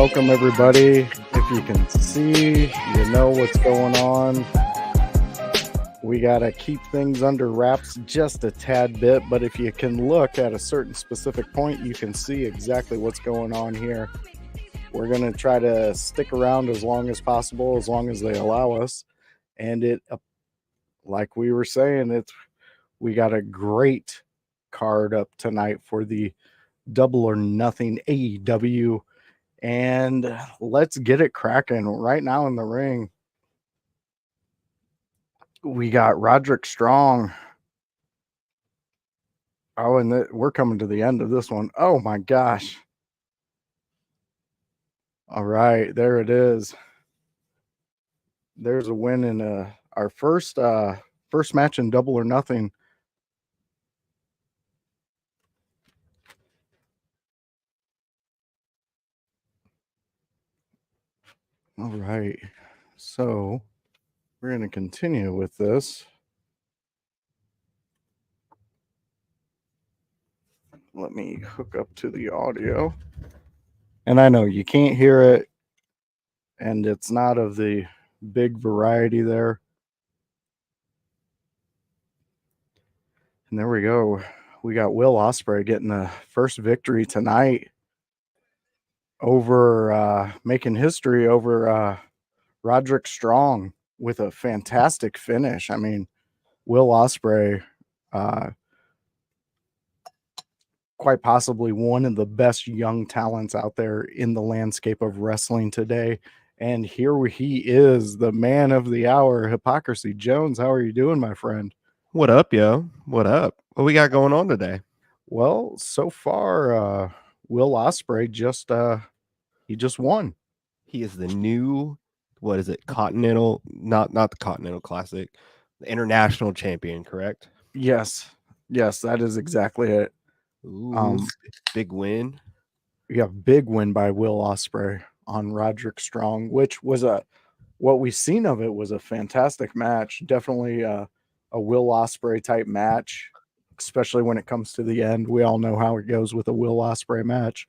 welcome everybody. If you can see, you know what's going on. We got to keep things under wraps just a tad bit, but if you can look at a certain specific point, you can see exactly what's going on here. We're going to try to stick around as long as possible, as long as they allow us. And like we were saying, we got a great card up tonight for the Double or Nothing AEW. And let's get it cracking right now in the ring. We got Roderick Strong. Oh, and we're coming to the end of this one. Oh my gosh. All right, there it is. There's a win in our first match in Double or Nothing. All right. So we're going to continue with this. Let me hook up to the audio. And I know you can't hear it, and it's not of the big variety there. And there we go. We got Will Ospreay getting the first victory tonight over making history over Roderick Strong with a fantastic finish. I mean, Will Ospreay, quite possibly one of the best young talents out there in the landscape of wrestling today. And here he is, the man of the hour, Hypocrisy. Jones, how are you doing, my friend? What up, yo? What up? What we got going on today? Well, so far, Will Ospreay just won. He is the new, what is it? Continental, not the Continental Classic, the international champion, correct? Yes, that is exactly it. Ooh, big win. Yeah, big win by Will Ospreay on Roderick Strong, which was what we've seen of it was a fantastic match. Definitely a Will Ospreay type match, especially when it comes to the end. We all know how it goes with a Will Ospreay match.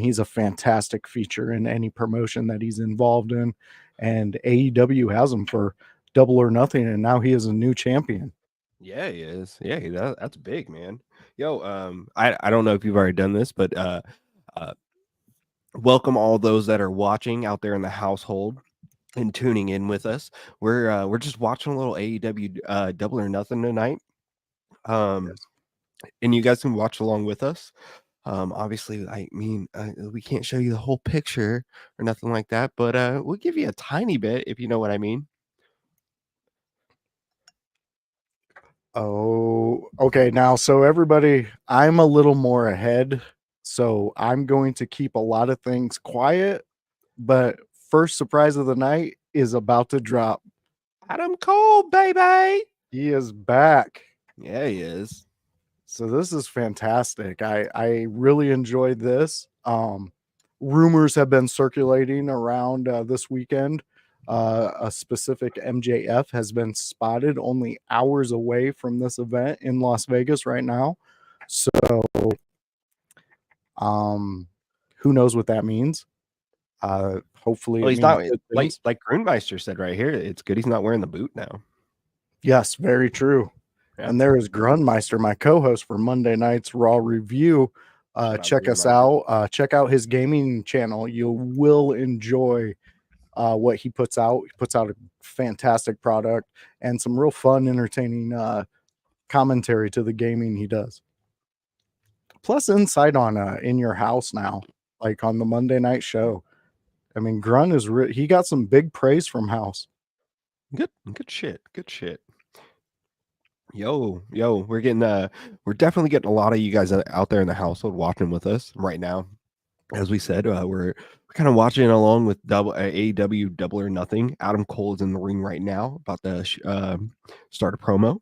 He's a fantastic feature in any promotion that he's involved in, and AEW has him for Double or Nothing, and now he is a new champion. Yeah, he is. Yeah, that's big, man. Yo, I don't know if you've already done this, but welcome all those that are watching out there in the household and tuning in with us. We're just watching a little AEW Double or Nothing tonight. Yes. And you guys can watch along with us. Obviously, I mean, we can't show you the whole picture or nothing like that, but we'll give you a tiny bit if you know what I mean. Oh, okay. Now, so everybody, I'm a little more ahead, so I'm going to keep a lot of things quiet, but first surprise of the night is about to drop. Adam Cole, baby. He is back. Yeah, he is. So this is fantastic. I really enjoyed this. Rumors have been circulating around this weekend. A specific MJF has been spotted only hours away from this event in Las Vegas right now. So, who knows what that means? Hopefully, Well, it he's means not good like things. Grunmeister said right here. It's good he's not wearing the boot now. Yes, very true. Yeah. And there is Grunmeister, my co-host for Monday Night's Raw Review. Check us out. Check out his gaming channel. You will enjoy what he puts out. He puts out a fantastic product and some real fun, entertaining commentary to the gaming he does. Plus insight on In Your House now, like on the Monday night show. I mean, Grun is he got some big praise from House. Good shit. Good shit. Yo, we're definitely getting a lot of you guys out there in the household watching with us right now. As we said, we're kind of watching along with AEW Double or Nothing. Adam Cole is in the ring right now, about to start a promo.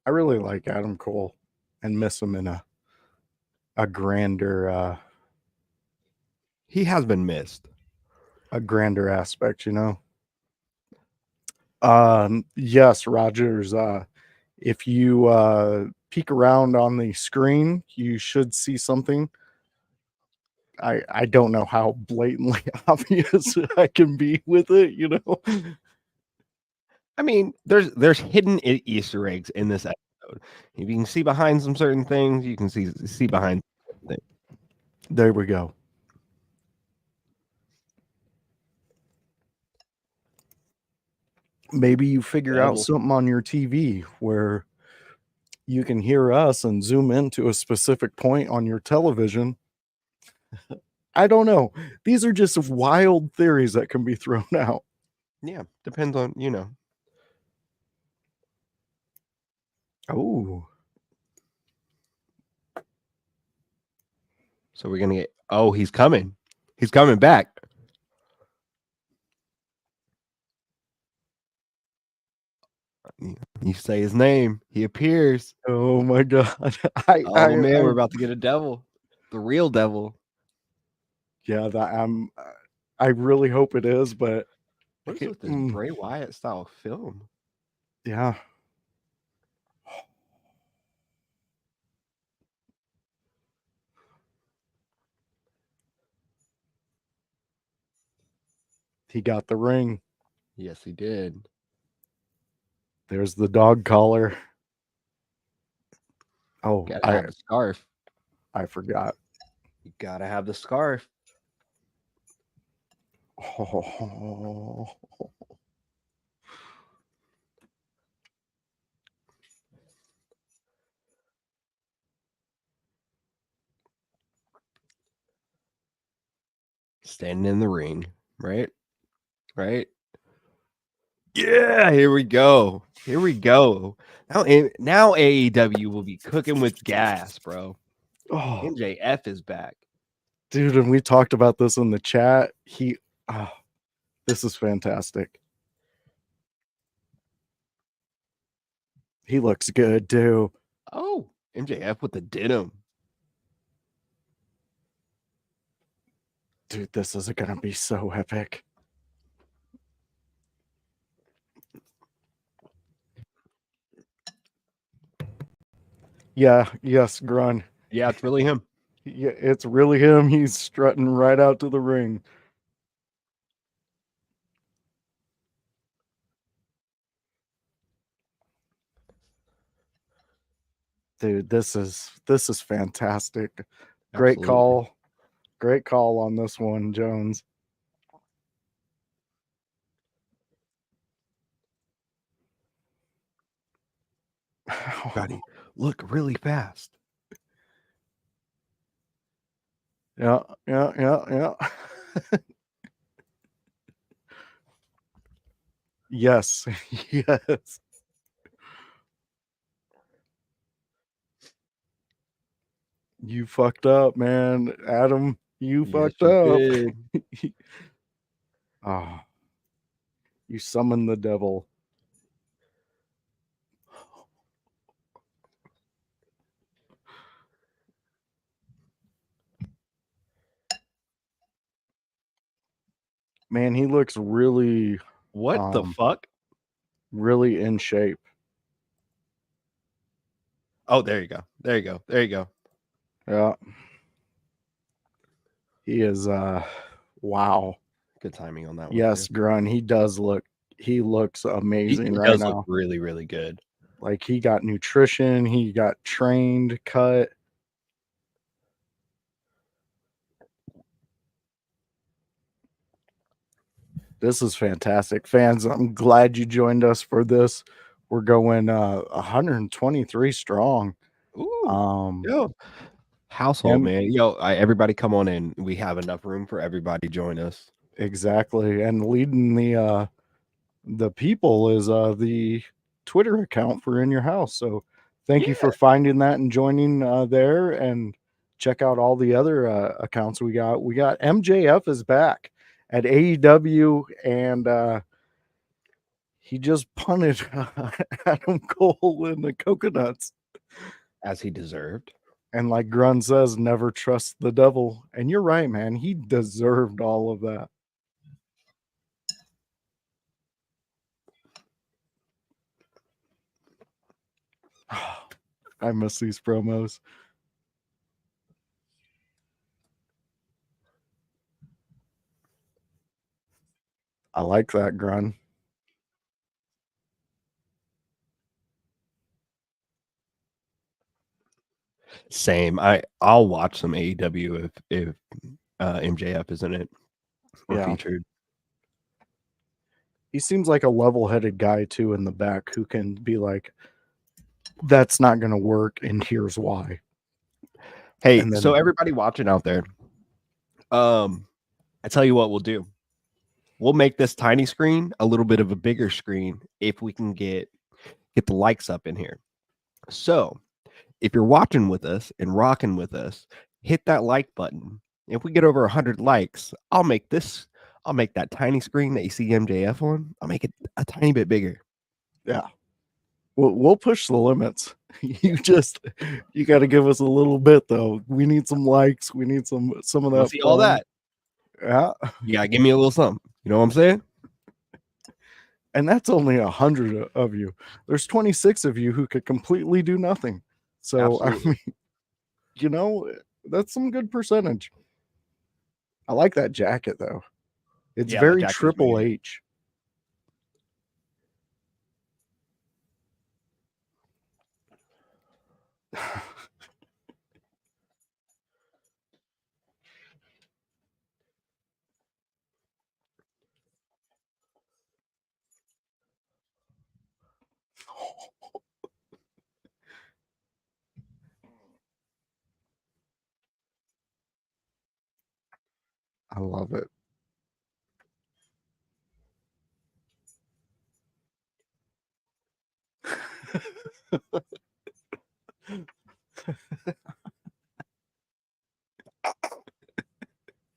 I really like Adam Cole. and miss him in a grander He has been missed. a grander aspect, you know. Yes, Rogers. If you peek around on the screen, you should see something. I don't know how blatantly obvious I can be with it, you know. I mean, there's hidden Easter eggs in this episode. If you can see behind some certain things, you can see behind things. There we go. Maybe you figure out something on your TV where you can hear us and zoom into a specific point on your television. I don't know. These are just wild theories that can be thrown out. Yeah, depends on, you know. Oh. So we're gonna get. Oh, he's coming. He's coming back. You say his name, he appears. Oh my god. Oh man, we're about to get a devil. The real devil. Yeah, I really hope it is, but what is with this Bray Wyatt style film? Yeah. He got the ring. Yes, he did. There's the dog collar. Oh, gotta have the scarf. I forgot. You gotta have the scarf. Oh. Standing in the ring, right? Right? Yeah, here we go. Here we go. Now AEW will be cooking with gas, bro. Oh. MJF is back. Dude, and we talked about this in the chat. This is fantastic. He looks good too. Oh, MJF with the denim. Dude, this is gonna be so epic. Yeah, yes, Grun. Yeah, it's really him. Yeah, it's really him. He's strutting right out to the ring. Dude, this is fantastic. Great Absolutely. call on this one, Jones. Buddy, look really fast. Yeah. Yes. Yes. You fucked up, man. Adam, you fucked up. Oh. You summoned the devil. Man, he looks really What the fuck? Really in shape. Oh, there you go. There you go. There you go. Yeah. He is wow. Good timing on that one. Yes, Grun. He looks amazing he right does now. look really, really good. Like he got nutrition, he got trained, cut. This is fantastic. Fans, I'm glad you joined us for this. We're going 123 strong. Ooh. Yo. Household, man. Yo, everybody come on in. We have enough room for everybody. Join us. Exactly. And leading the people is the Twitter account for In Your House. So thank you for finding that and joining there, and check out all the other accounts we got. We got MJF is back at AEW, and he just punted Adam Cole in the coconuts. as he deserved. And like Grun says, never trust the devil. And you're right, man. He deserved all of that. I miss these promos. I like that, Grun. Same. I'll watch some AEW if MJF is in it or Yeah. featured. He seems like a level-headed guy too in the back who can be like, that's not going to work, and here's why. Hey, And then, so everybody watching out there, I tell you what we'll do. We'll make this tiny screen a little bit of a bigger screen if we can get the likes up in here. So if you're watching with us and rocking with us, hit that like button. If we get over 100 likes, I'll make that tiny screen that you see MJF on. I'll make it a tiny bit bigger. yeah, we'll push the limits. You got to give us a little bit though. We need some likes. We need some of that. See all that. Yeah, You gotta give me a little something. You know what I'm saying? and that's only 100 of you. There's 26 of you who could completely do nothing. So Absolutely. I mean, that's some good percentage. I like that jacket though. It's very Triple H. I love it.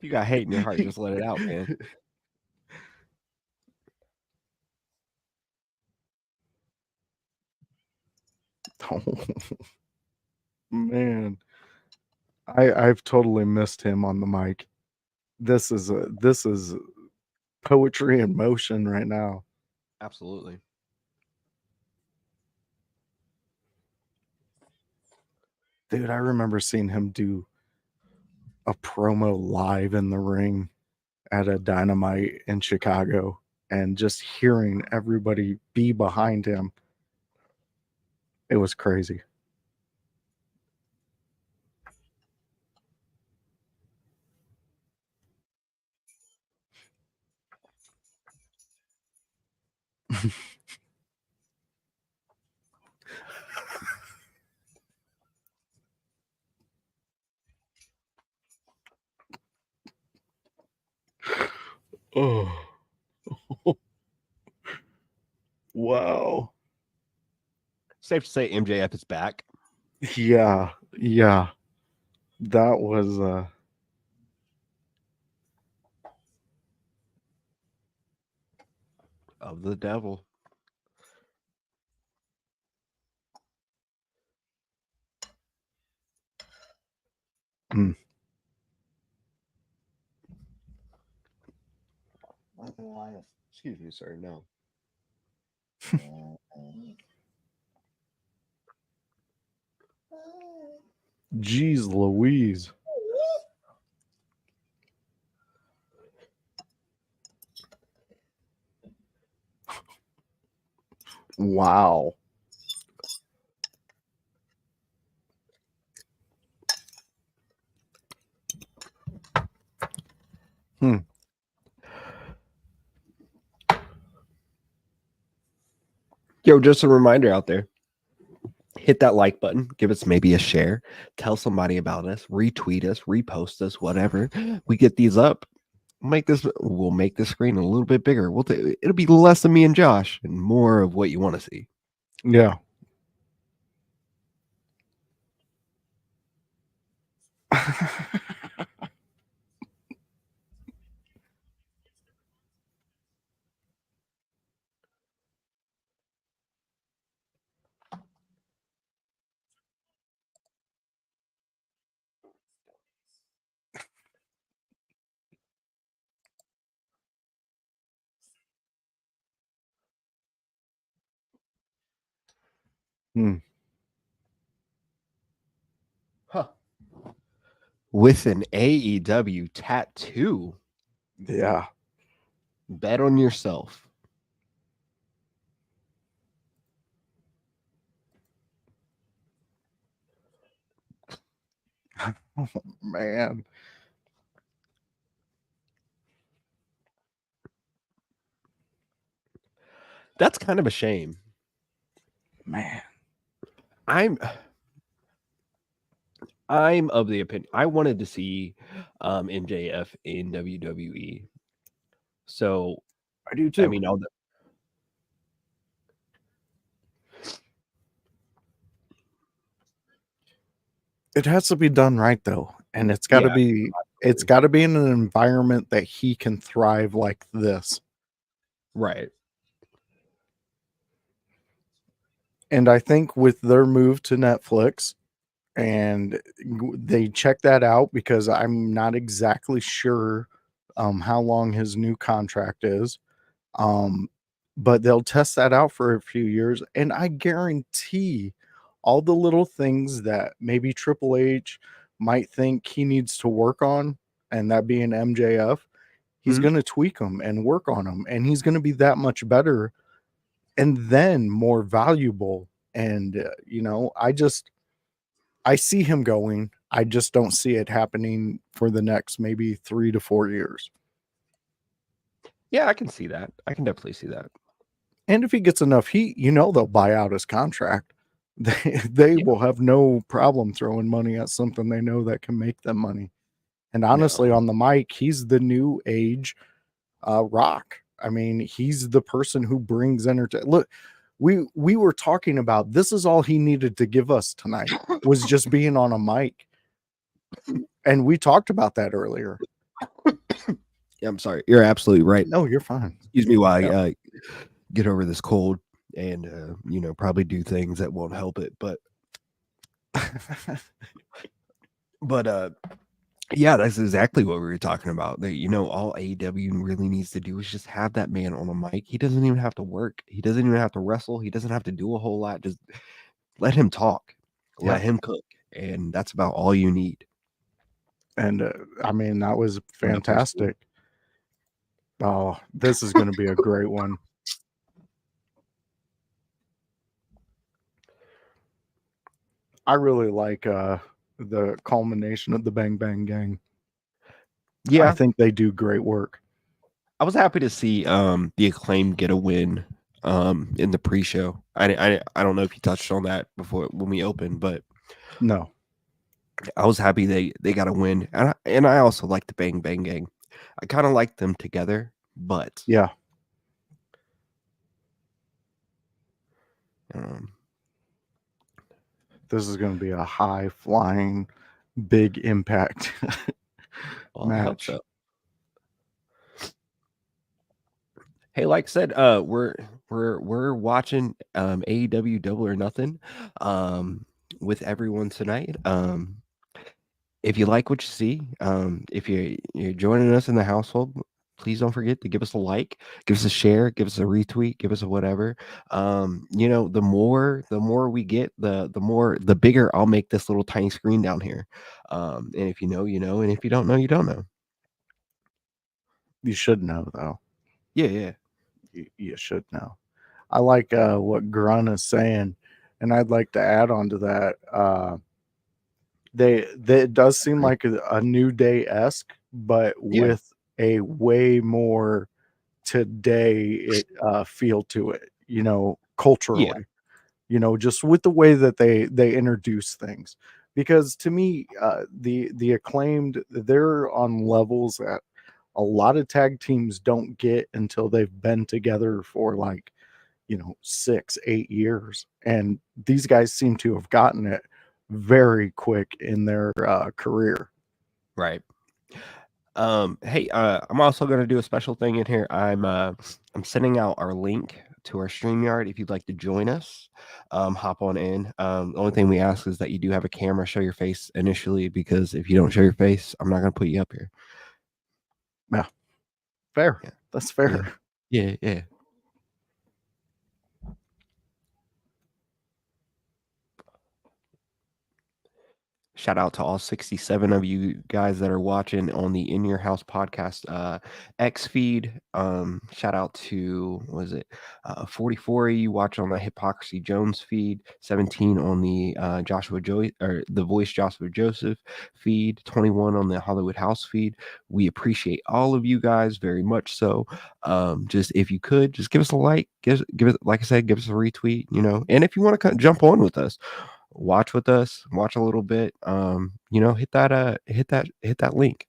If you got hate in your heart, just let it out, man. Oh, man. I've totally missed him on the mic. This is poetry in motion right now. Absolutely. Dude, I remember seeing him do a promo live in the ring at a Dynamite in Chicago and just hearing everybody be behind him. It was crazy. Oh. Wow. Safe to say MJF is back. Yeah. Yeah. That was Of the devil. mm. Excuse me, sir. No. Jeez Louise. Wow. Yo, just a reminder out there. Hit that like button, give us maybe a share, tell somebody about us, retweet us, repost us, whatever. We get these up. We'll make this screen a little bit bigger. It'll be less of me and Josh and more of what you want to see. Yeah. Hmm. Huh. With an AEW tattoo. Yeah. Bet on yourself. Oh, man. That's kind of a shame. Man. I'm of the opinion I wanted to see MJF in WWE. So I do I too. mean, all the, It has to be done right though. And it's got to yeah, be in an environment that he can thrive like this. right. And I think with their move to Netflix, and they check that out because I'm not exactly sure how long his new contract is. Um, but they'll test that out for a few years, and I guarantee all the little things that maybe Triple H might think he needs to work on, and that being MJF, he's Mhm. going to tweak them and work on them, and he's going to be that much better and then more valuable. And I see him going. I just don't see it happening for the next maybe 3 to 4 years. Yeah, I can see that. I can definitely see that. And if he gets enough heat, they'll buy out his contract. They Yeah. will have no problem throwing money at something they know that can make them money. And No. honestly, on the mic, he's the new age Rock. I mean, he's the person who brings entertainment. Look, we were talking about this is all he needed to give us tonight was just being on a mic. And we talked about that earlier. Yeah, I'm sorry. You're absolutely right. No, you're fine. Excuse me while Yep. I get over this cold and probably do things that won't help it. But yeah, that's exactly what we were talking about. That all AEW really needs to do is just have that man on a mic. He doesn't even have to work. He doesn't even have to wrestle. He doesn't have to do a whole lot. Just let him talk. Yeah. Let him cook. And that's about all you need. And I mean, that was fantastic. Oh, this is going to be a great one. I really like the culmination of the Bang Bang Gang. Yeah. I think they do great work. I was happy to see the Acclaim get a win in the pre-show. I don't know if you touched on that before when we opened, but No. I was happy they got a win. And I also like the Bang Bang Gang. I kind of like them together, but Yeah. um, This is going to be a high flying, big impact well, I hope match. so. Hey, like I said, we're watching AEW Double or Nothing with everyone tonight. If you like what you see, if you're joining us in the household, please don't forget to give us a like, give us a share, give us a retweet, give us a whatever. The more we get, the bigger I'll make this little tiny screen down here. And if you know, you know, and if you don't know, you don't know. You should know, though. Yeah, yeah. You should know. I like what Grun is saying, and I'd like to add on to that. It does seem like a New Day esque, but Yeah. with a way more today feel to it. Yeah. Culturally. Just with the way that they introduce things. Because to me, the Acclaimed, they're on levels that a lot of tag teams don't get until they've been together for 6-8 years, and these guys seem to have gotten it very quick in their career. Right. Hey, I'm also gonna do a special thing in here. I'm sending out our link to our StreamYard. If you'd like to join us, hop on in. The only thing we ask is that you do have a camera, show your face initially, because if you don't show your face, I'm not gonna put you up here. Yeah, fair. Yeah. That's Yeah. fair. Yeah, yeah. Shout out to all 67 of you guys that are watching on the In Your House podcast X feed. Shout out to, was it 44 of you watch on the Hypocrisy Jones feed, 17 on the Joshua Joy or the Voice Joshua Joseph feed, 21 on the Hollywood House feed. We appreciate all of you guys very much. So just if you could just give us a like, give it, like I said, give us a retweet, and if you want to jump on with us, watch with us, watch a little bit, hit that link.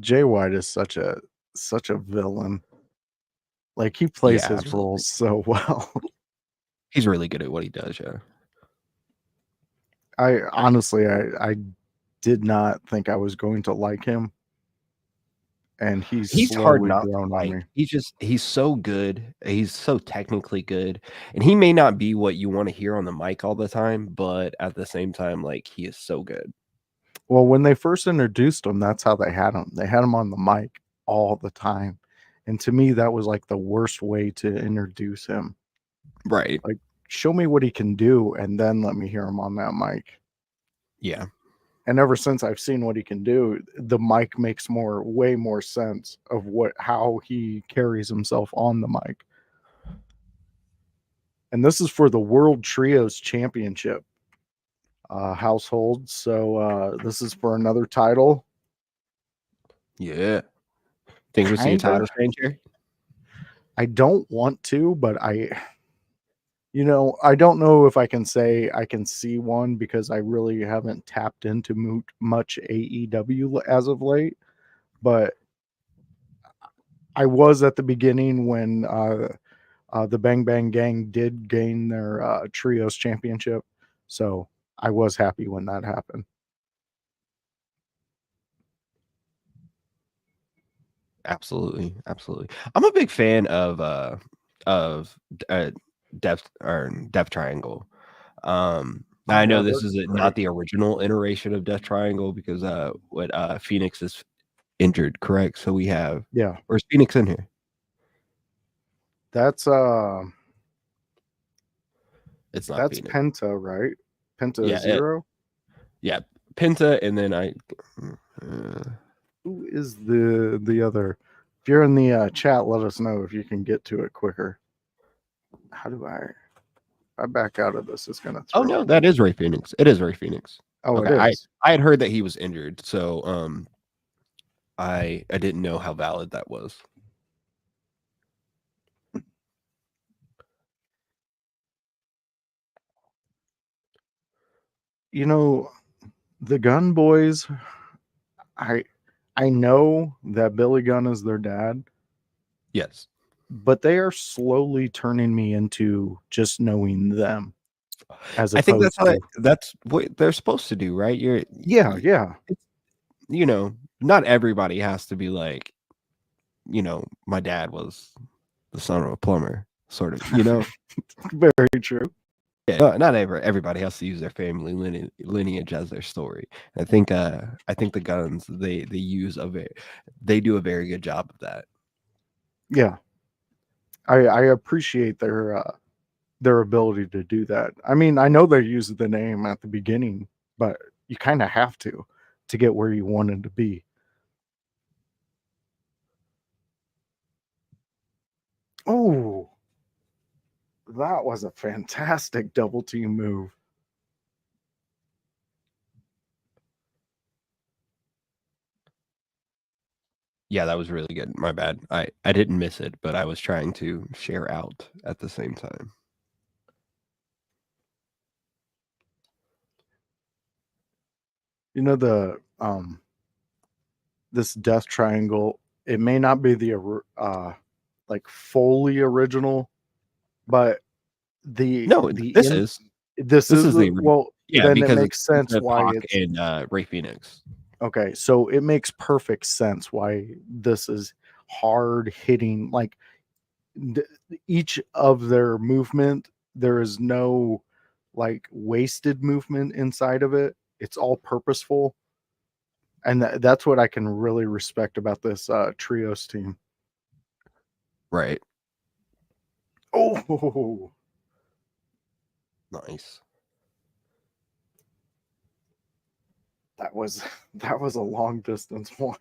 Jay White is such a villain. Like, he plays Yeah, his absolutely. roles so well. He's really good at what he does. Yeah. I honestly, I did not think I was going to like him, and he's He's hard slowly not to grown on like. me. He's so good. He's so technically good. And he may not be what you want to hear on the mic all the time, but at the same time, like, he is so good. Well, when they first introduced him, that's how they had him. They had him on the mic all the time. And to me, that was like the worst way to introduce him. Right. Like, show me what he can do, and then let me hear him on that mic. Yeah. And ever since I've seen what he can do, the mic makes way more sense of how he carries himself on the mic. And this is for the World Trios Championship household. So this is for another title. Yeah. Think we see a title change here? I don't want to, but I don't know if I can say I can see one because I really haven't tapped into much AEW as of late. But I was at the beginning when the Bang Bang Gang did gain their trios championship. So I was happy when that happened. Absolutely. Absolutely. I'm a big fan of Death Triangle. I know this is not the original iteration of Death Triangle because Phoenix is injured, correct? So we have, where's Phoenix in here? That's it's not that's Phoenix. Penta, right? Penta Zero. Yeah, Penta, and then who is the other? If you're in the chat, let us know if you can get to it quicker. How do I back out of this? It's gonna throw. Oh no, that is Ray Phoenix. It is Ray Phoenix. Oh, okay. It is. I had heard that he was injured, so I didn't know how valid that was. The Gun Boys. I know that Billy Gunn is their dad. Yes. But they are slowly turning me into just knowing them. I think that's what they're supposed to do, right? Yeah. Not everybody has to be like, my dad was the son of a plumber, sort of, Very true. Yeah, not everybody has to use their family lineage as their story. I think the Guns they do a very good job of that. Yeah, I appreciate their ability to do that. I mean, I know they use the name at the beginning, but you kind of have to get where you wanted to be. Oh, that was a fantastic double team move. Yeah, that was really good. My bad. I didn't miss it, but I was trying to share out at the same time. This Death Triangle, it may not be the like fully original, but this is the well. Yeah, then because it makes sense why it's in Ray Phoenix. Okay, so it makes perfect sense why this is hard hitting. Like each of their movement, there is no like wasted movement inside of it. It's all purposeful, and that's what I can really respect about this trios team. Right. Oh, Nice. that was a long distance one.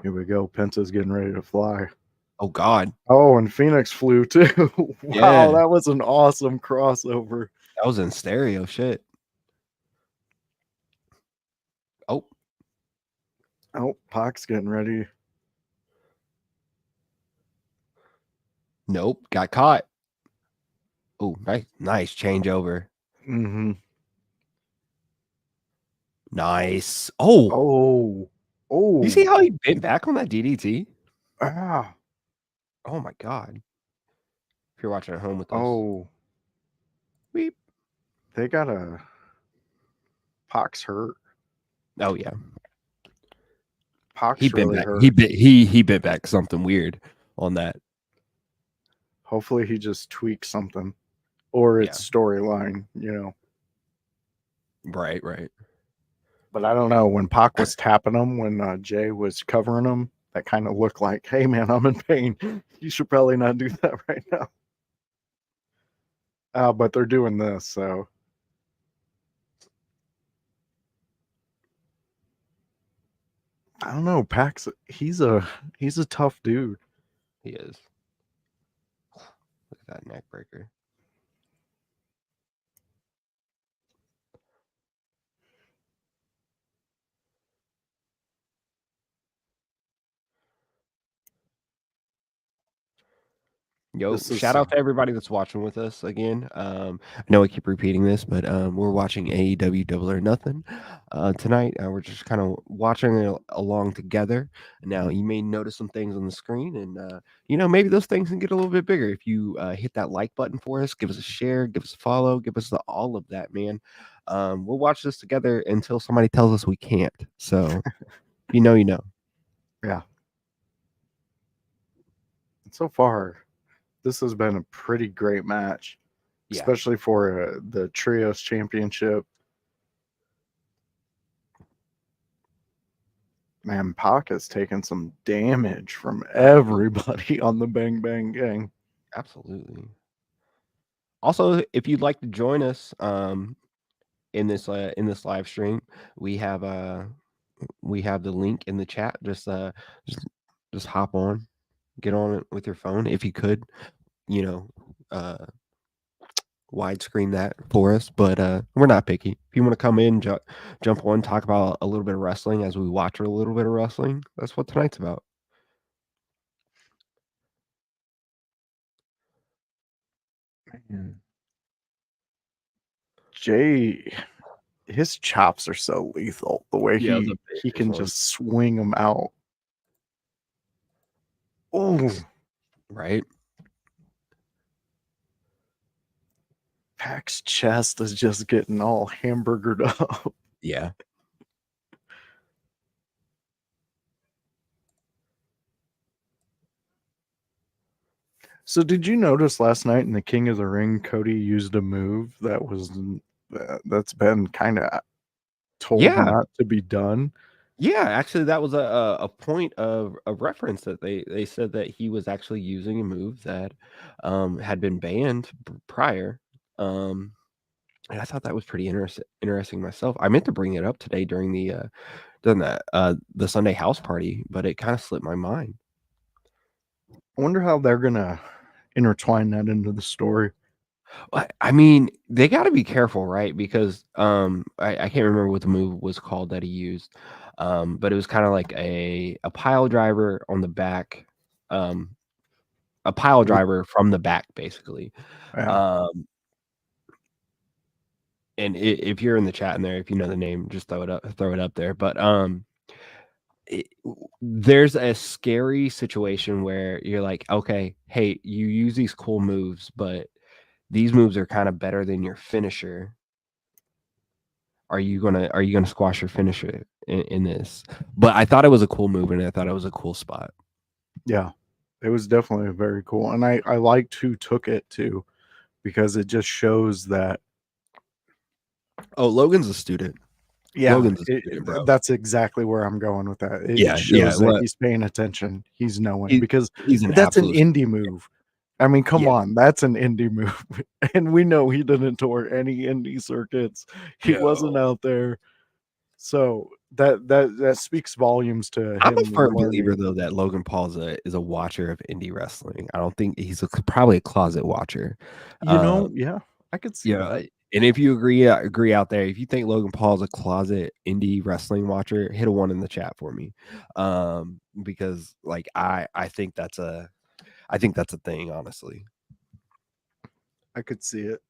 Here we go. Penta's getting ready to fly. Oh God. Oh, and Phoenix flew too. Wow, Yeah. that was an awesome crossover. That was in stereo shit. Oh, Oh, Pac's getting ready. nope. Got caught. Oh, nice changeover. Mm-hmm. Nice. Oh, Oh, you see oh, how he bent back on that DDT? ah, Oh my God. If you're watching at home with us. oh. Beep. They got a Pac's hurt. Oh yeah. He Pac's bent really back. hurt. He bent back something weird on that. Hopefully he just tweaks something. Or Yeah. it's storyline, you know. Right, right. But I don't know. When Pac was tapping him, when Jay was covering him, that kind of looked like, hey man, I'm in pain. You should probably not do that right now. But they're doing this, so I don't know. Pac's he's a tough dude. He is. Look at that neck breaker. Yo, This is shout out to everybody that's watching with us again. I know I keep repeating this, but we're watching AEW Double or Nothing tonight. We're just kind of watching it along together. Now, you may notice some things on the screen, and maybe those things can get a little bit bigger if you hit that like button for us, give us a share, give us a follow, give us all of that, man. We'll watch this together until somebody tells us we can't. So, you know. yeah. So far, this has been a pretty great match, Yeah. especially for the Trios Championship. Man, Pac has taken some damage from everybody on the Bang Bang Gang. Absolutely. Also, if you'd like to join us in this live stream, we have the link in the chat. Just hop on, get on it with your phone if you could, you know, uh widescreen that for us. But we're not picky. If you want to come in, jump on, talk about a little bit of wrestling as we watch a little bit of wrestling, that's what tonight's about. Man. Jay, his chops are so lethal. The way Yeah, the he biggest can one. just swing them out. Oh, Right? Pac's chest is just getting all hamburgered up. Yeah. So, did you notice last night in the King of the Ring, Cody used a move that's been kind of told Yeah. not to be done? Yeah, actually, that was a point of reference that they said that he was actually using a move that had been banned prior. And I thought that was pretty interesting myself. I meant to bring it up today during the Sunday house party, but it kind of slipped my mind. I wonder how they're gonna intertwine that into the story. I mean, they got to be careful, right? Because I can't remember what the move was called that he used, but it was kind of like a pile driver on the back, a pile driver from the back, basically. Yeah. Um, and if you're in the chat in there, if you know the name, just throw it up there. But there's a scary situation where you're like, okay, hey, you use these cool moves, but these moves are kind of better than your finisher. Are you gonna squash your finisher in this? But I thought it was a cool move, and I thought it was a cool spot. Yeah. It was definitely very cool. And I liked who took it too, because it just shows that. Oh, Logan's a student. Yeah, Logan's a student, bro. that's exactly where I'm going with that. It Yeah, yeah. shows that he's paying attention. He's knowing because He's an that's an absolute indie move. I mean, come yeah, on, that's an indie move, and we know he didn't tour any indie circuits. He wasn't no. out there, so that speaks volumes to I'm a him firm believer learning. though that Logan Paul is a watcher of indie wrestling. I don't think he's probably a closet watcher. Uh, Yeah, I could see yeah, that. and if you agree out there, if you think Logan Paul is a closet indie wrestling watcher, hit a one in the chat for me. Because like I think that's a thing, honestly. I could see it.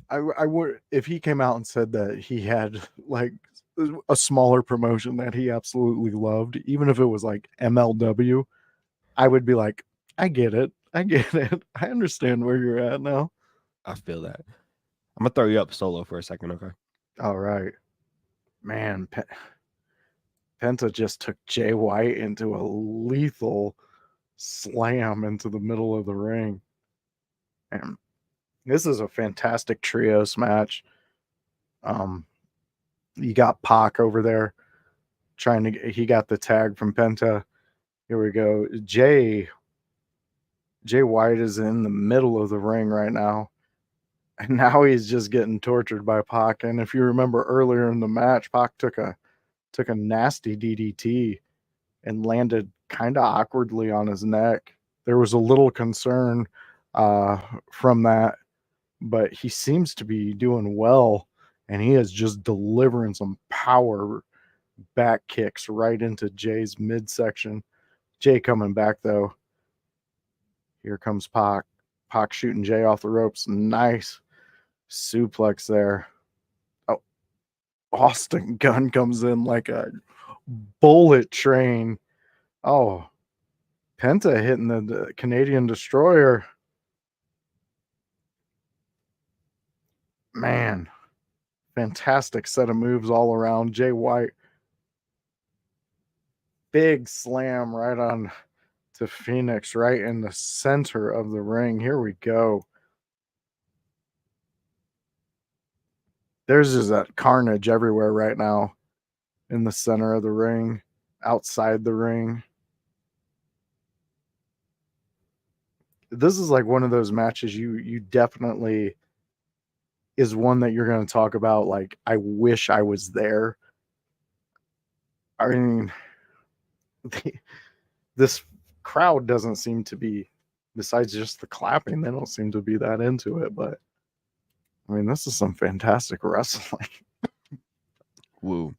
I would if he came out and said that he had like a smaller promotion that he absolutely loved, even if it was like MLW, I would be like, I get it. I get it. I understand where you're at now. I feel that. I'm gonna throw you up solo for a second, okay? All right. Man, Penta just took Jay White into a lethal slam into the middle of the ring. And this is a fantastic trios match. Um, you got Pac over there trying to he got the tag from Penta. Here we go. Jay White is in the middle of the ring right now. And now he's just getting tortured by Pac. And if you remember earlier in the match, Pac took a nasty DDT and landed kind of awkwardly on his neck. There was a little concern from that, but he seems to be doing well, and he is just delivering some power back kicks right into Jay's midsection. Jay coming back though. Here comes Pac. Pac shooting Jay off the ropes. Nice suplex there. Oh, Austin Gunn comes in like a bullet train. Oh, Penta hitting the Canadian Destroyer. Man, fantastic set of moves all around. Jay White, big slam right on to Phoenix, right in the center of the ring. Here we go. There's just that carnage everywhere right now in the center of the ring, outside the ring. This is like one of those matches you definitely is one that you're going to talk about. Like, I wish I was there. I mean, this crowd doesn't seem to be, besides just the clapping, they don't seem to be that into it. But I mean, this is some fantastic wrestling. Woo.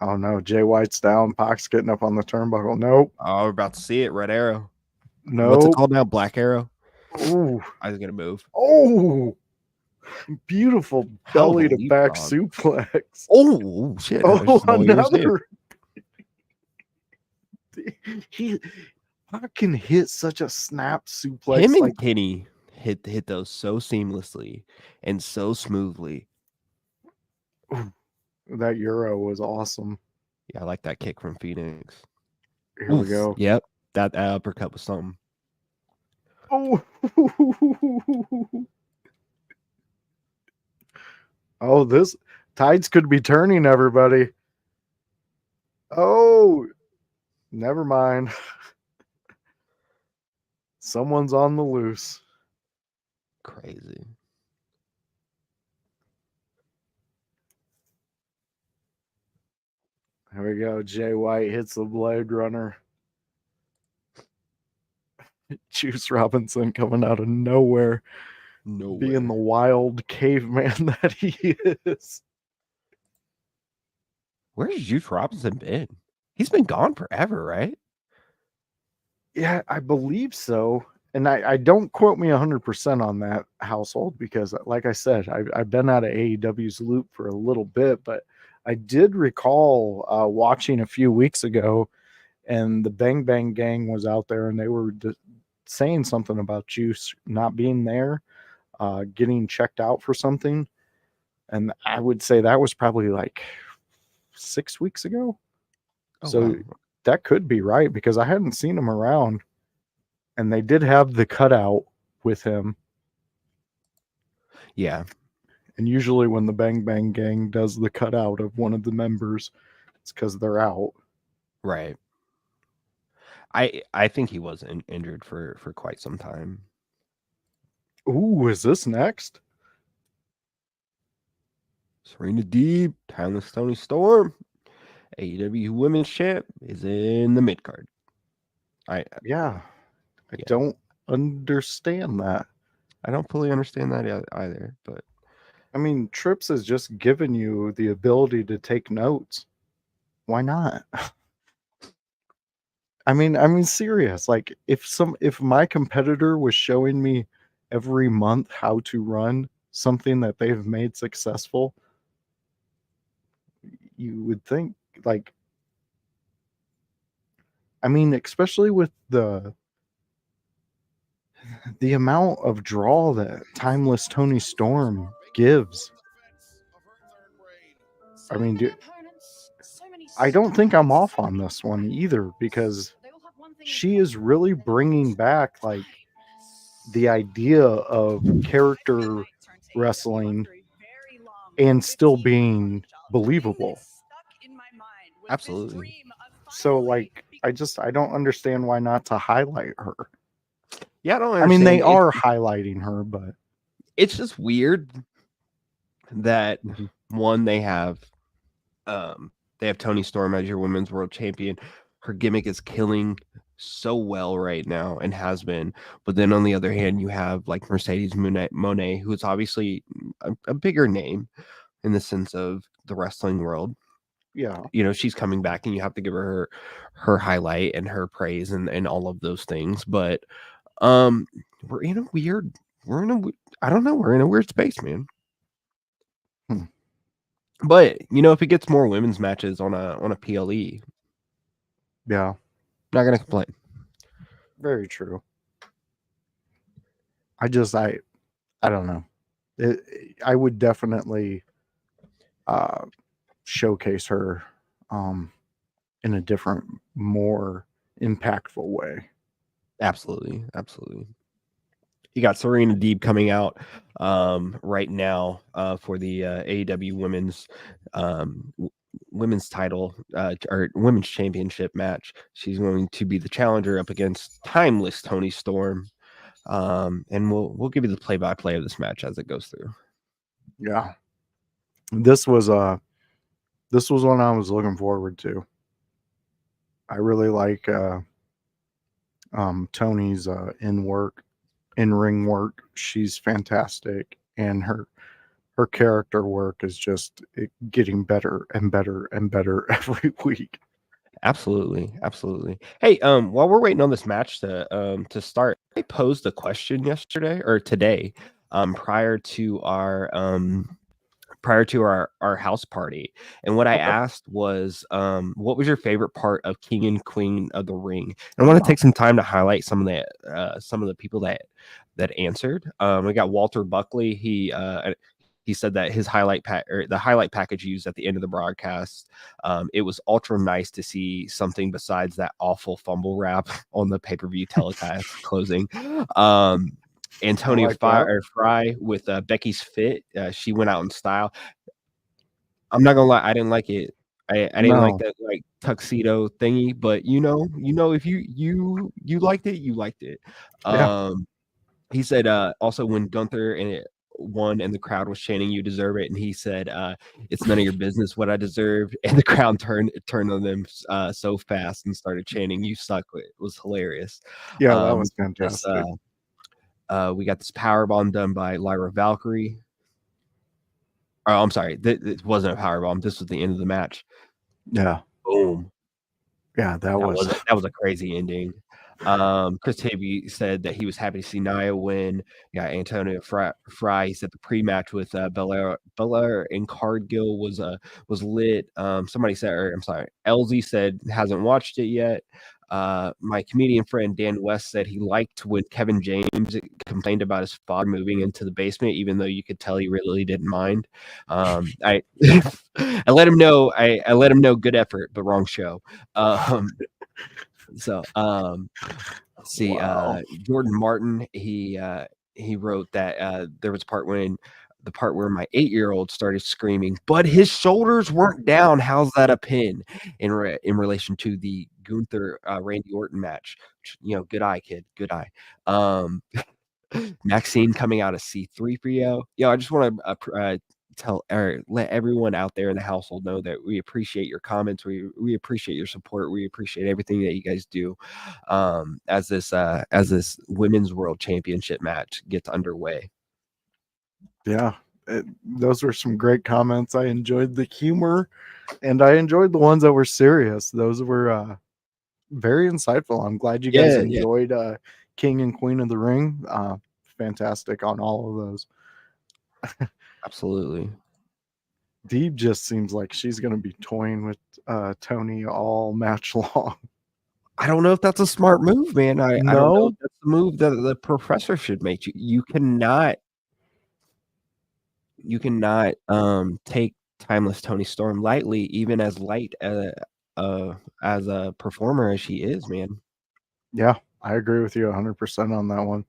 Oh no, Jay White's down. Pac's getting up on the turnbuckle. Nope. Oh, we're about to see it. Red arrow. What's it Nope. called now? Black arrow. Ooh. I was gonna move. Oh, beautiful Hell of a belly to back leapfrog. suplex. Oh shit! Oh, another. He Pac can hit such a snap suplex. Him and Like, Kenny hit those so seamlessly and so smoothly. that Euro was awesome. Yeah, I like that kick from Phoenix. Here we go. Yep, that uppercut was something. Oh, oh, this tides could be turning, everybody. Oh, never mind. Someone's on the loose. Crazy. Here we go. Jay White hits the Blade Runner. Juice Robinson coming out of nowhere. Being the wild caveman that he is. Where's Juice Robinson been? He's been gone forever, right? Yeah, I believe so. And I don't quote me 100% on that household because, like I said, I've been out of AEW's loop for a little bit, but I did recall watching a few weeks ago, and the Bang Bang Gang was out there, and they were saying something about Juice not being there, getting checked out for something. And I would say that was probably like 6 weeks ago. Oh, So wow. that could be right because I hadn't seen him around. And they did have the cutout with him. Yeah. And usually when the Bang Bang Gang does the cutout of one of the members, it's because they're out. Right. I think he was injured for quite some time. Ooh, is this next? Serena Deeb, Timeless Tony Storm, AEW Women's Champ is in the mid card. I Yeah. I Yeah. don't understand that. I don't fully understand that either, but I mean, Trips has just given you the ability to take notes. Why not? I mean, serious. Like, if my competitor was showing me every month how to run something that they've made successful, you would think, like, I mean, especially with the amount of draw that Timeless Tony Storm gives. I mean, I don't think I'm off on this one either, because she is really bringing back, like, the idea of character wrestling and still being believable. absolutely. So, like, I don't understand why not to highlight her. Yeah, I don't I mean, they understand. are highlighting her, but It's just weird that Mhm. one they have Tony Storm as your women's world champion. Her gimmick is killing so well right now and has been. But then on the other hand, you have like Mercedes Monet, who is obviously a bigger name in the sense of the wrestling world. Yeah. You know, she's coming back and you have to give her highlight and her praise and all of those things. But um we're in a weird we're in a I don't know, we're in a weird space, man. Hmm. But you know, if it gets more women's matches on a PLE, Yeah. not gonna complain. Very true. I don't know. I would definitely uh, showcase her um, in a different, more impactful way. Absolutely, absolutely. You got Serena Deeb coming out right now for the AEW women's title or women's championship match. She's going to be the challenger up against Timeless Tony Storm. And we'll give you the play by play of this match as it goes through. Yeah, this was this was one I was looking forward to. I really like Tony's in ring work. She's fantastic, and her character work is just getting better and better and better every week. Absolutely, absolutely. Hey, while we're waiting on this match to start, I posed a question yesterday or today, prior to our house party, and what I Okay. asked was, what was your favorite part of King and Queen of the Ring? And I want to Oh, take some time to highlight some of the people that answered. We got Walter Buckley. He said that his the highlight package used at the end of the broadcast, it was ultra nice to see something besides that awful fumble wrap on the pay-per-view telecast closing. I Antonio like that. Fry with Becky's fit. She went out in style. I'm not gonna lie, I didn't like it. I didn't like No. that like tuxedo thingy, but if you liked it, you liked it. Yeah. Um, he said also when Gunther and it won and the crowd was chanting "You deserve it," and he said it's none of your business what I deserved, and the crowd turned on them so fast and started chanting "You suck." It was hilarious. Yeah, that was This fantastic. we got this power bomb done by Lyra Valkyrie. Oh, I'm sorry. This wasn't a power bomb. This was the end of the match. Yeah. Boom. Yeah, that That was was a crazy ending. Chris Tavy said that he was happy to see Nia win. Yeah, Antonio Fry. He said the pre-match with Belair and Cargill was lit. Somebody said, or I'm sorry, LZ said hasn't watched it yet. My comedian friend Dan West said he liked when Kevin James complained about his father moving into the basement, even though you could tell he really didn't mind. I I let him know. I let him know. Good effort, but wrong show. Um, let's see. wow. Jordan Martin. He wrote that there was a part when the part where my 8-year-old started screaming, but his shoulders weren't down. How's that a pin in relation to the Gunther Randy Orton match? Good eye, kid, good eye. Maxine coming out of C3 for you. I just want to tell or let everyone out there in the household know that we appreciate your comments. We appreciate your support. We appreciate everything that you guys do as this women's world championship match gets underway. Yeah, those were some great comments. I enjoyed the humor, and I enjoyed the ones that were serious. Those were very insightful. I'm glad you guys Yeah. enjoyed King and Queen of the Ring. Fantastic on all of those. Absolutely. Deeb just seems like she's going to be toying with Tony all match long. I don't know if that's a smart move, man. I don't know No, if that's the move that the professor should make. You cannot take Timeless Tony Storm lightly, even as light as a performer as she is, man. yeah, I agree with you 100% on that one.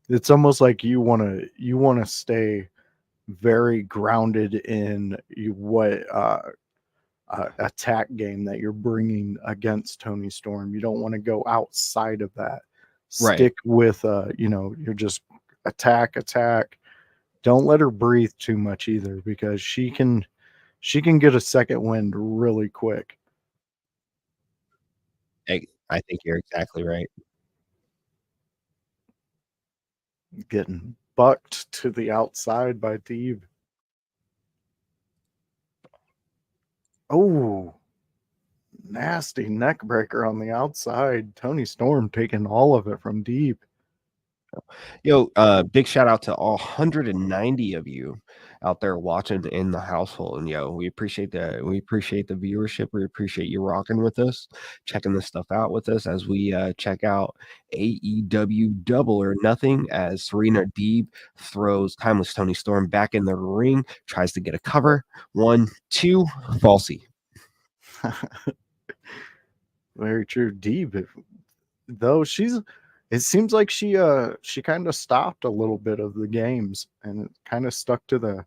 It's almost like you want to stay very grounded in what attack game that you're bringing against Tony Storm. You don't want to go outside of that. Right. Stick with you're just attack. Don't let her breathe too much either, because she can get a second wind really quick. I think you're exactly right. Getting bucked to the outside by Deeb. Oh, nasty neck breaker on the outside. Tony Storm taking all of it from Deeb. Big shout out to all 190 of you out there watching in the household. And we appreciate the viewership. We appreciate you rocking with us, checking this stuff out with us as we check out AEW Double or Nothing as Serena Deeb throws Timeless Tony Storm back in the ring, tries to get a cover. 1, 2, falsy. Very true. Deeb, though, it seems like she kind of stopped a little bit of the games and kind of stuck to the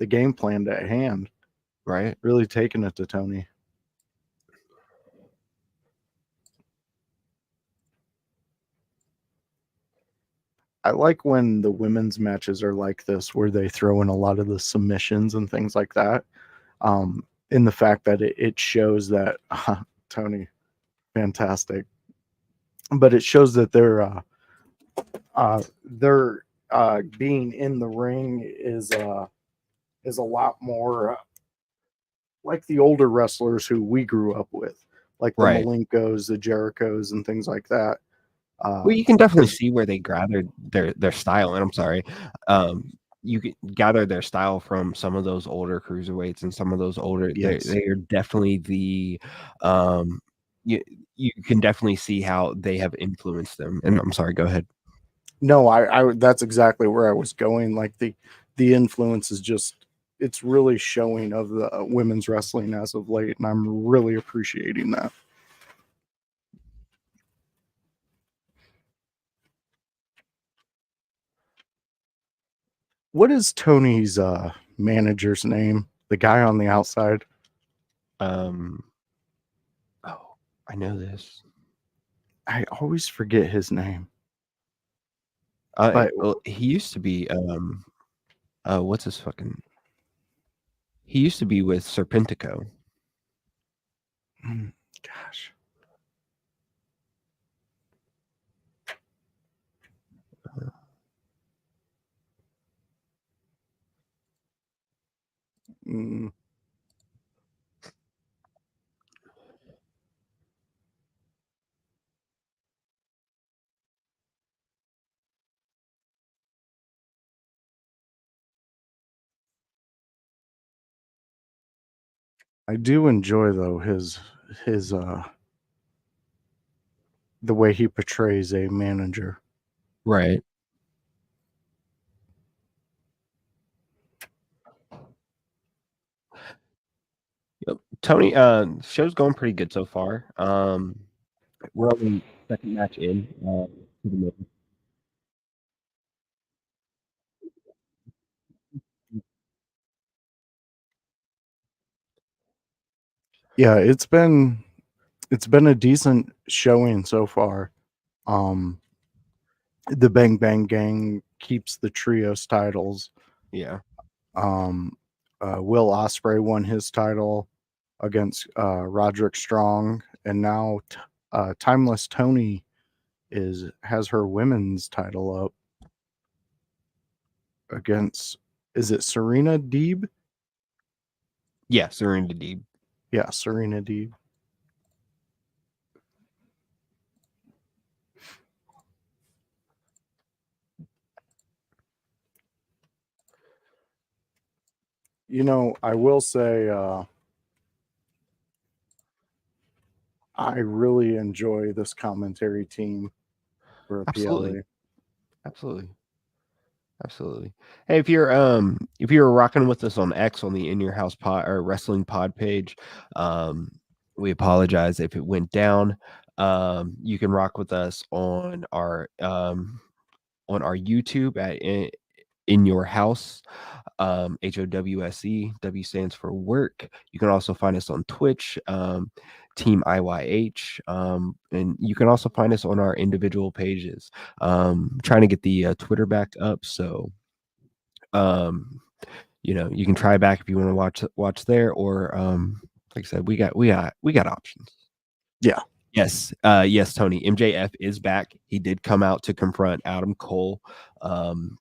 game plan at hand. Right. Really taking it to Tony. I like when the women's matches are like this, where they throw in a lot of the submissions and things like that. In the fact that it shows that Tony, fantastic, but it shows that they're being in the ring is a lot more like the older wrestlers who we grew up with, like the Right. Malenkos, the Jerichos, and things like that. Well, you can definitely see where they gathered their style, and I'm sorry, you can gather their style from some of those older cruiserweights and some of those older. Yes. They are definitely the, you can definitely see how they have influenced them. And I'm sorry, go ahead. No, I that's exactly where I was going. Like the influence is just, it's really showing of the women's wrestling as of late, and I'm really appreciating that. What is Tony's manager's name? The guy on the outside? Oh, I know this. I always forget his name. But Well, he used to be what's his fucking? He used to be with Serpentico. gosh. I do enjoy though his the way he portrays a manager. Right. Yep. Tony, show's going pretty good so far. We're only second match in to the main. Yeah, it's been a decent showing so far. Um, the Bang Bang Gang keeps the trios titles. Yeah. Um, Will Ospreay won his title against Roderick Strong, and now Timeless Tony has her women's title up against, is it Serena Deeb? Yeah, Serena Deeb. Yeah, Serena Deeb. I will say I really enjoy this commentary team for a Absolutely. PLA. Absolutely. Absolutely. Hey, if you're rocking with us on X on the In Your House pod or Wrestling Pod page, um, we apologize if it went down. You can rock with us on our YouTube at In Your House, HOWSE. W stands for work. You can also find us on Twitch, Team IYH, and you can also find us on our individual pages. Trying to get the Twitter back up, so um, you can try back if you want to watch there, or like I said, we got options. Yeah. Yes, Tony. MJF is back. He did come out to confront Adam Cole um,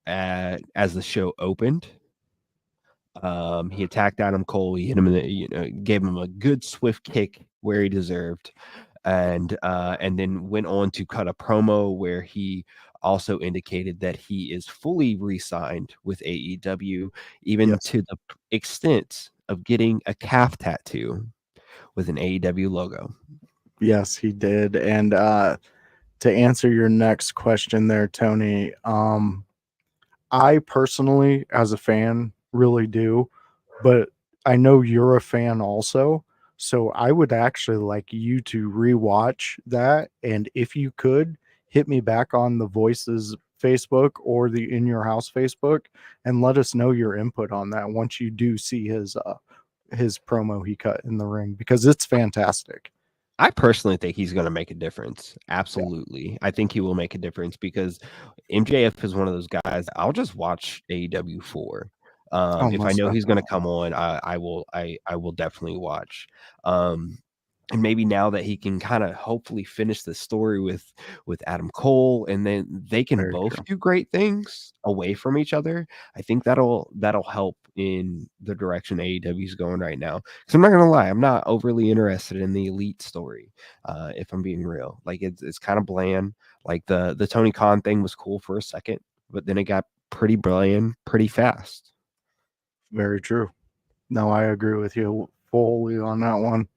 as the show opened. He attacked Adam Cole. He hit him gave him a good swift kick where he deserved, and then went on to cut a promo where he also indicated that he is fully re-signed with AEW, even Yes. to the extent of getting a calf tattoo with an AEW logo. Yes, he did. And to answer your next question there, Tony, I personally, as a fan, really do, but I know you're a fan also. So I would actually like you to rewatch that. And if you could, hit me back on the Voices Facebook or the In Your House Facebook and let us know your input on that once you do see his promo he cut in the ring, because it's fantastic. I personally think he's going to make a difference. Yeah. Absolutely. I think he will make a difference because MJF is one of those guys I'll just watch AEW for. Oh, If I most know he's going to definitely. come on, I will definitely watch. Um, and maybe now that he can kind of hopefully finish the story with Adam Cole, and then they can Very both true. do great things away from each other. I think that'll help in the direction AEW is going right now. Because I'm not gonna lie, I'm not overly interested in the Elite story. If I'm being real, like it's kind of bland. Like the Tony Khan thing was cool for a second, but then it got pretty bland pretty fast. Very true. No, I agree with you fully on that one.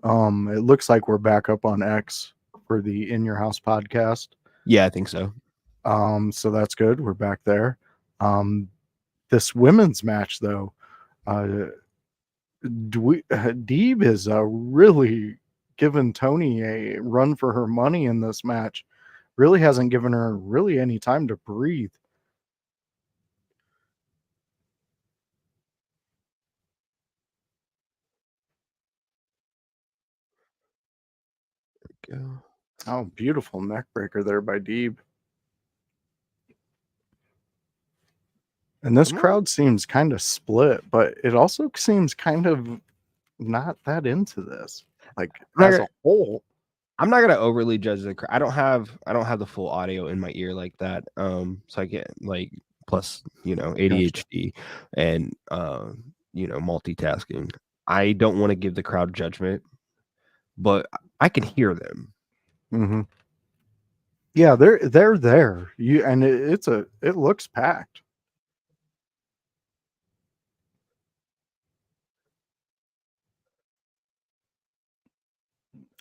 It looks like we're back up on X for the In Your House podcast. Yeah, I think so. So that's good. We're back there. Um, this women's match, though, uh, Deeb is really given Tony a run for her money in this match. Really hasn't given her really any time to breathe. Go. Oh, beautiful neck breaker there by Deeb. And this I'm not. crowd seems kind of split, but it also seems kind of not that into this, like I'm not as gonna. a whole. I'm not gonna overly judge I don't have the full audio in my ear like that. So I get like plus Gotcha. ADHD and multitasking. I don't want to give the crowd judgment, but I can hear them. Hmm. Yeah, they're there. It looks packed.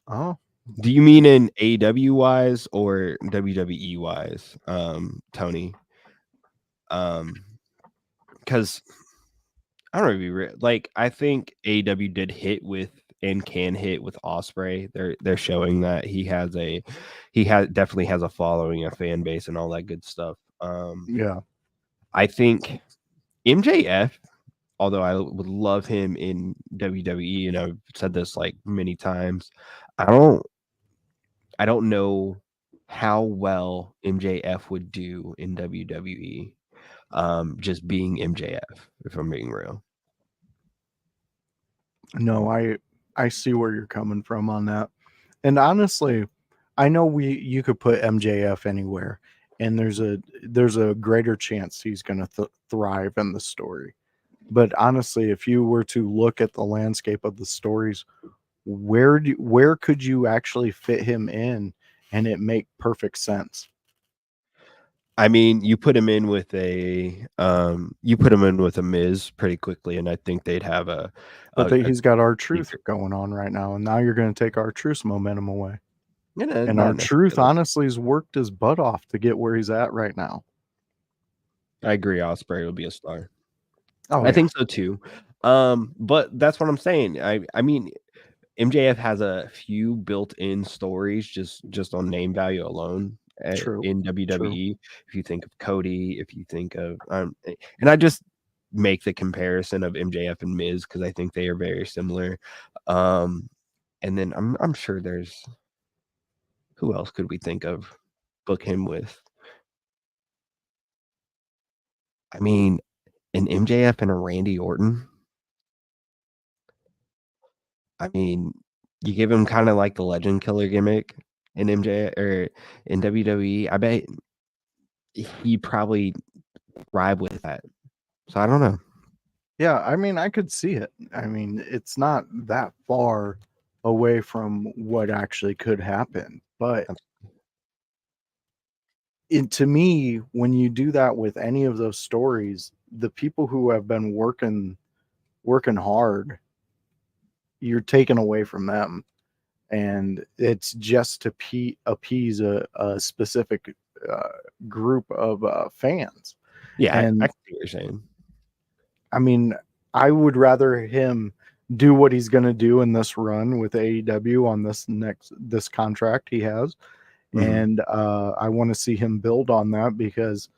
Oh, Do you mean in AW wise or WWE wise, Tony? Because I don't know if you like. I think AW did hit with and can hit with Osprey. They're showing that he has definitely has a following, a fan base, and all that good stuff. yeah. I think MJF. although I would love him in WWE, and I've said this like many times, I don't I don't know how well MJF would do in WWE. Just being MJF, if I'm being real. No, I see where you're coming from on that. And honestly, I know you could put MJF anywhere, and there's a greater chance he's going to thrive in the story. But honestly, if you were to look at the landscape of the stories, where could you actually fit him in and it make perfect sense? I mean, you put him in with a Miz pretty quickly, and I think they'd have But a he's got our truth secret. going on right now, and now you're going to take our truth's momentum away. And our Not truth, necessarily. honestly, has worked his butt off to get where he's at right now. I agree. Osprey will be a star. Oh I yeah, think so too. But that's what I'm saying. I mean, MJF has a few built-in stories just on name value alone true, in true. WWE. If you think of Cody, if you think of and I just make the comparison of MJF and Miz because I think they are very similar. Um, and then I'm sure there's who else could we think of? Book him with. I mean, an MJF and a Randy Orton. I mean, you give him kind of like the legend killer gimmick in MJ or in WWE. I bet he'd probably thrive with that. So I don't know. Yeah, I mean, I could see it. I mean, it's not that far away from what actually could happen. But to me, when you do that with any of those stories, the people who have been working hard, you're taken away from them, and it's just to appease a specific uh, group of fans. Yeah, I And can see what you're saying. I mean, I would rather him do what he's going to do in this run with AEW on this contract he has, Mhm. and I want to see him build on that because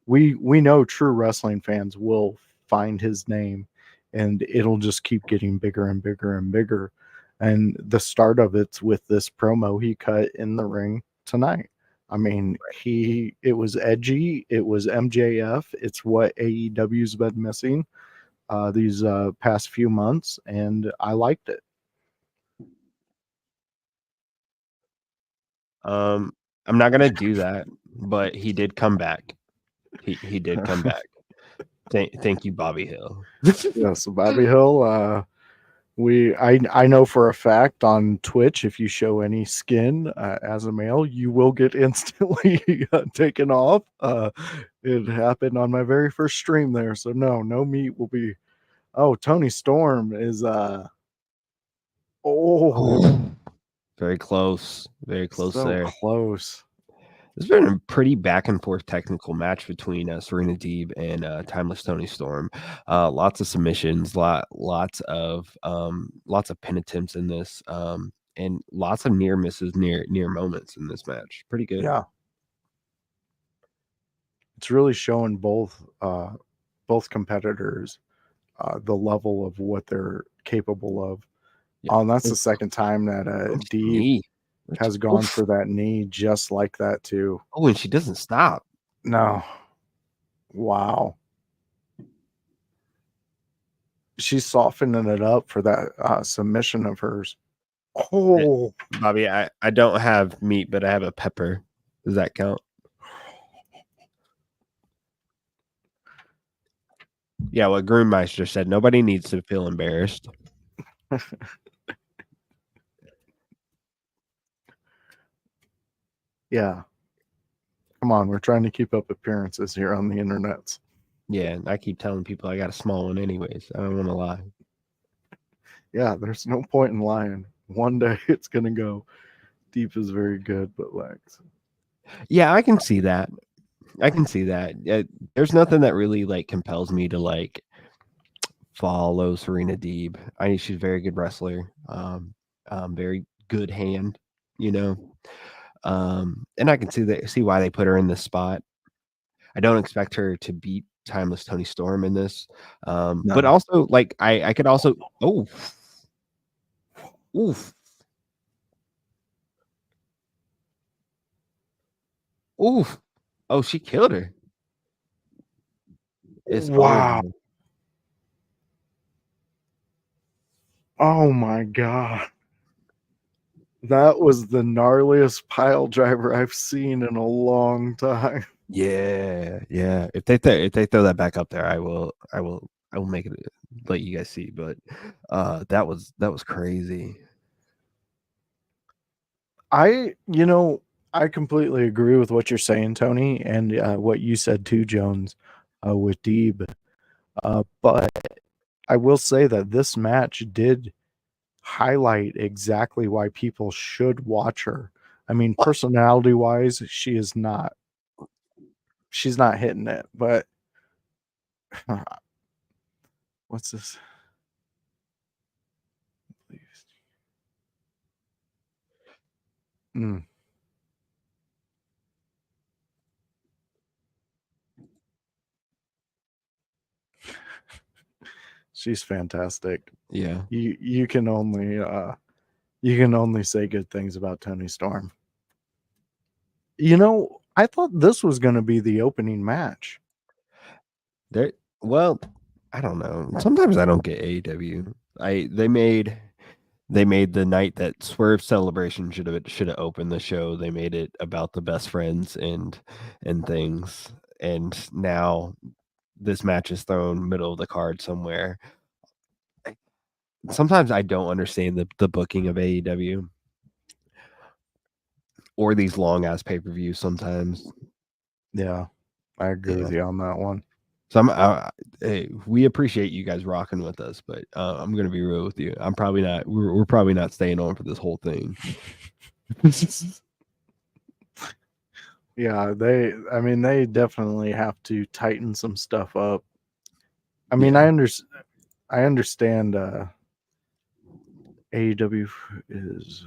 we know true wrestling fans will find his name, and it'll just keep getting bigger and bigger and bigger. And the start of it's with this promo he cut in the ring tonight. I mean, it was edgy, it was MJF, it's what AEW's been missing these past few months, and I liked it. Um, I'm not gonna do that, but he did come back. He did come back. Thank you, Bobby Hill. Yes, Bobby Hill. I know for a fact on Twitch, if you show any skin as a male, you will get instantly taken off. It happened on my very first stream there, so no meat will be. Oh, Tony Storm is oh, Oh, very close. Very close so there. close. It's been a pretty back and forth technical match between Serena Deeb and Timeless Tony Storm. Lots of submissions, lots of pin attempts in this, and lots of near misses, near moments in this match. Pretty good. Yeah, it's really showing both competitors the level of what they're capable of. Yeah. Oh, and that's Oh, the second time that Deeb knee. has gone Oof. for that knee just like that too. Oh, and she doesn't stop. No, wow, she's softening it up for that submission of hers. Eh, Oh, Bobby, I don't have meat, but I have a pepper. Does that count? Yeah, what Groommeister said, nobody needs to feel embarrassed. yeah. Come on, we're trying to keep up appearances here on the internets. Yeah, I keep telling people I got a small one anyways. I don't want to lie. Yeah, there's no point in lying. One day it's gonna go. Deep is very good, but legs. Yeah, I can see that. I can see that. There's nothing that really like compels me to like follow Serena Deeb. She's a very good wrestler. Very good hand, you know. And I can see why they put her in this spot. I don't expect her to beat timeless Tony Storm in this. But No. also, like, I could also, oh, oof, oof, oh, she killed her. It's Wow. over. Oh my god. That was the gnarliest pile driver I've seen in a long time. Yeah, yeah. If they throw that back up there, I will make it let you guys see. But that was crazy. I completely agree with what you're saying, Tony, and what you said too, Jones, with Deeb. But I will say that this match did highlight exactly why people should watch her. I mean, personality wise, she's not hitting it, but what's this? Mm, she's fantastic. Yeah. You can only say good things about Tony Storm. I thought this was going to be the opening match. There well, I don't know. Sometimes I don't get AEW. I they made the night that Swerve Celebration should have opened the show. They made it about the best friends and things. And now this match is thrown middle of the card somewhere. Sometimes I don't understand the booking of AEW or these long ass pay-per-views sometimes. Yeah, I agree Yeah. with you on that one. So hey, we appreciate you guys rocking with us, but I'm gonna be real with you. I'm probably not. We're probably not staying on for this whole thing. Yeah, they definitely have to tighten some stuff up. I mean, Yeah. I understand AEW is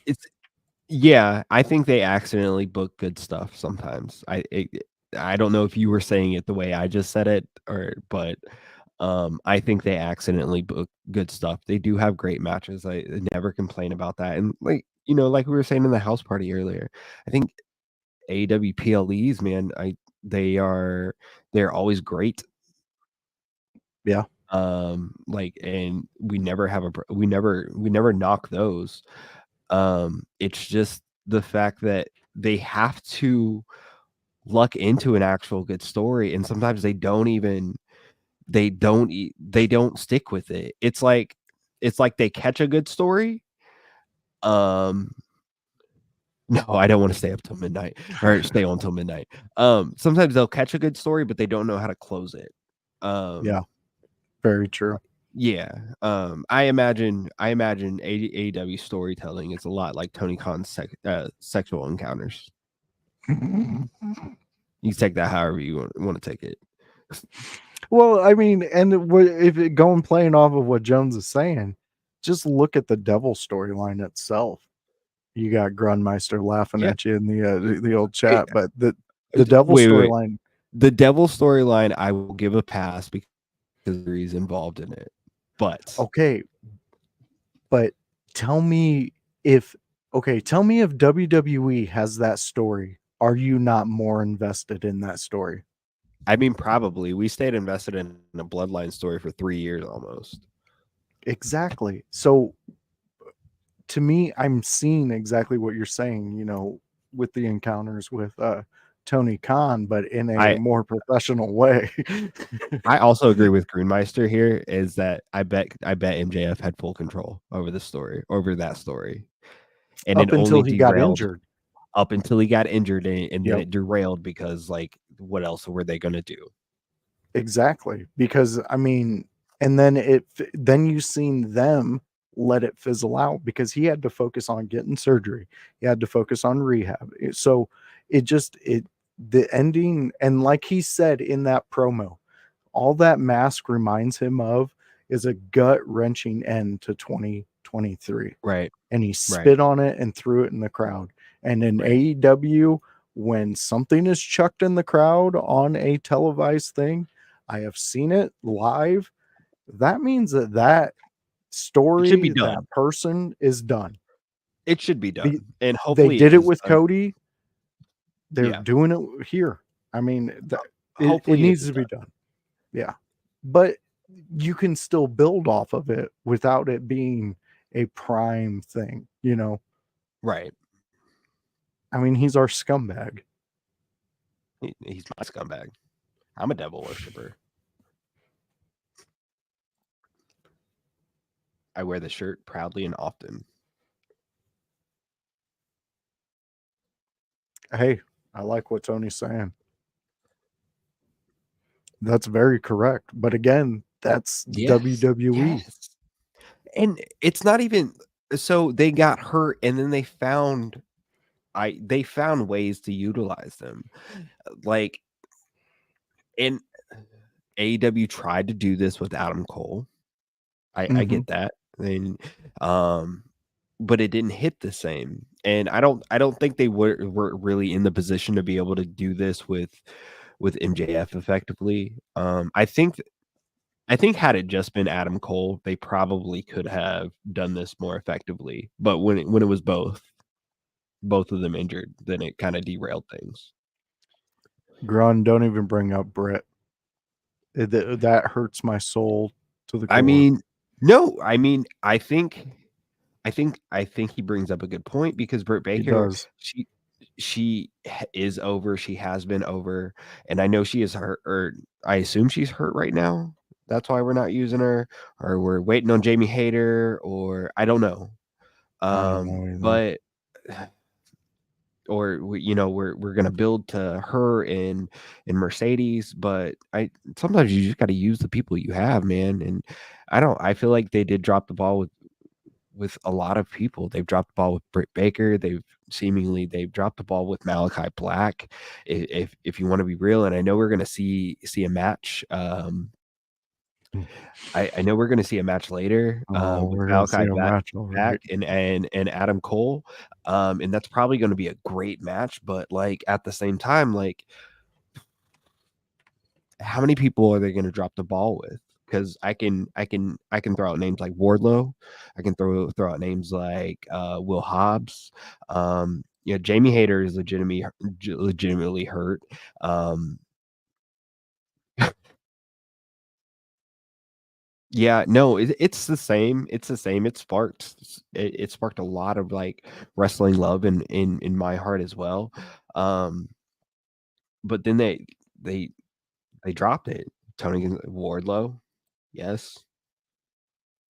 It's yeah. I think they accidentally book good stuff sometimes. I don't know if you were saying it the way I just said it, but I think they accidentally book good stuff. They do have great matches. I never complain about that. And like we were saying in the house party earlier, I think AEW PLEs, man, they're always great. yeah. Like, and we never knock those. It's just the fact that they have to luck into an actual good story, and sometimes they don't stick with it. It's like they catch a good story. Um, no, I don't want to stay up till midnight or stay on till midnight. Sometimes they'll catch a good story, but they don't know how to close it. Yeah, Um, very true. yeah. I imagine AEW storytelling is a lot like Tony Khan's sexual encounters. You can take that however you want to take it. Well, I mean, and if it going playing off of what Jones is saying, just look at the Devil storyline itself. You got Grunmeister laughing Yeah. at you in the old Hey, chat, but the Devil wait. storyline, The devil storyline, I will give a pass because he's involved in it. But okay, but tell me if tell me if WWE has that story. Are you not more invested in that story? I mean, probably we stayed invested in a bloodline story for 3 years almost. Exactly. So to me, I'm seeing exactly what you're saying, with the encounters with Tony Khan, but in a I more professional way. I also agree with Greenmeister here. Is that I bet MJF had full control over that story, and it Up until only he got derailed injured. up until he got injured, and then Yep. it derailed because like what else were they gonna do? Exactly. Because I mean, and then you seen them let it fizzle out because he had to focus on getting surgery. He had to focus on rehab. So the ending, and like he said in that promo, all that mask reminds him of is a gut-wrenching end to 2023. Right, And he right, spit on it and threw it in the crowd. And in right. AEW, when something is chucked in the crowd on a televised thing, I have seen it live. That means that It should be story, done. that person is done. It should be done, and They hopefully did it it is with done. Cody. They're Yeah, doing it here. I mean, it hopefully it needs is to be done. done. Yeah. But you can still build off of it without it being a prime thing, you know? Right. I mean, he's our scumbag. He's my scumbag. I'm a devil worshiper. I wear the shirt proudly and often. Hey, I like what Tony's saying. That's very correct. But again, that's Yes. WWE. Yes. And it's not even so they got hurt and then they found ways to utilize them. Like and AEW tried to do this with Adam Cole. I Hmm. get that. And but it didn't hit the same. And I don't think they were really in the position to be able to do this with MJF effectively. I think had it just been Adam Cole, they probably could have done this more effectively. But when it was both of them injured, then it kind of derailed things. Grun, don't even bring up Brett. That hurts my soul to the I core. mean, no, I mean, I think he brings up a good point because Britt He Baker, does. is over. She has been over, and I know she is hurt, or I assume she's hurt right now. That's why we're not using her, or we're waiting on Jamie Hayter, or I don't know. I don't know either. But or we're gonna build to her in Mercedes, but I sometimes you just got to use the people you have, man. And I feel like they did drop the ball with a lot of people. They've dropped the ball with Britt Baker. They've dropped the ball with Malachi Black. If you want to be real, and I know we're gonna see a match. I know we're going to see a match later Oh, with we're gonna see Malachi a match, all back right. and Adam Cole, and that's probably going to be a great match. But like at the same time, like how many people are they going to drop the ball with? Because I can throw out names like Wardlow, I can throw out names like Will Hobbs. Jamie Hayter is legitimately hurt. Um, Yeah, no, it's the same. It's the same. It sparked a lot of like wrestling love in my heart as well. Um, but then they they dropped it. Tony Wardlow, yes,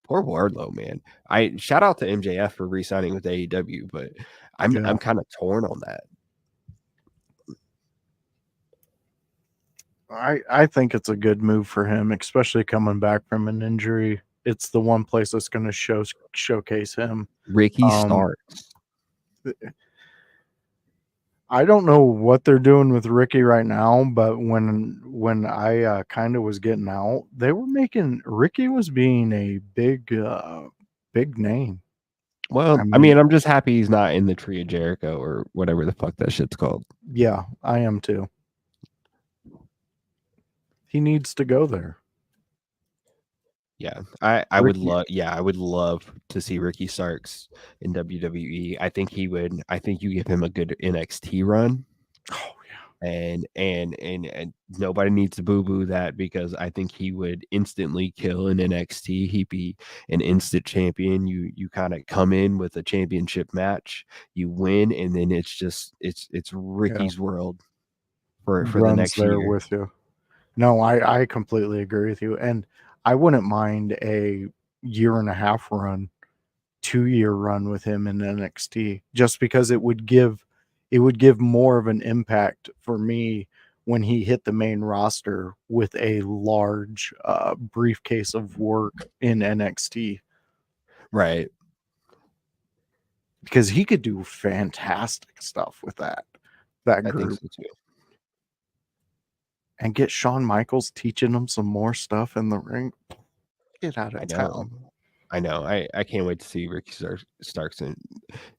poor Wardlow, man. I shout out to MJF for re-signing with AEW, but Yeah. I'm kind of torn on that. I think it's a good move for him, especially coming back from an injury. It's the one place that's going to showcase him. Ricky Um, Starks. I don't know what they're doing with Ricky right now, but when I kind of was getting out, they were making Ricky was being a big name. Well, I I mean, mean, I'm just happy he's not in the Tree of Jericho or whatever the fuck that shit's called. yeah, I am too. He needs to go there. Yeah, I would Ricky, love to see Ricky Starks in WWE. I think you give him a good NXT run oh yeah, and nobody needs to boo-boo that because I think he would instantly kill in NXT. He'd be an instant champion. You kind of come in with a championship match, you win, and then it's yeah. Ricky's world for the Grun's next there year. with you. No, I completely agree with you, and I wouldn't mind a year and a half run, 2-year run with him in NXT, just because it would give more of an impact for me when he hit the main roster with a large briefcase of work in NXT, Right. because he could do fantastic stuff with that I think group, so too. and get Shawn Michaels teaching him some more stuff in the ring. Get out I of know. town. I know. I can't wait to see Ricky Starks in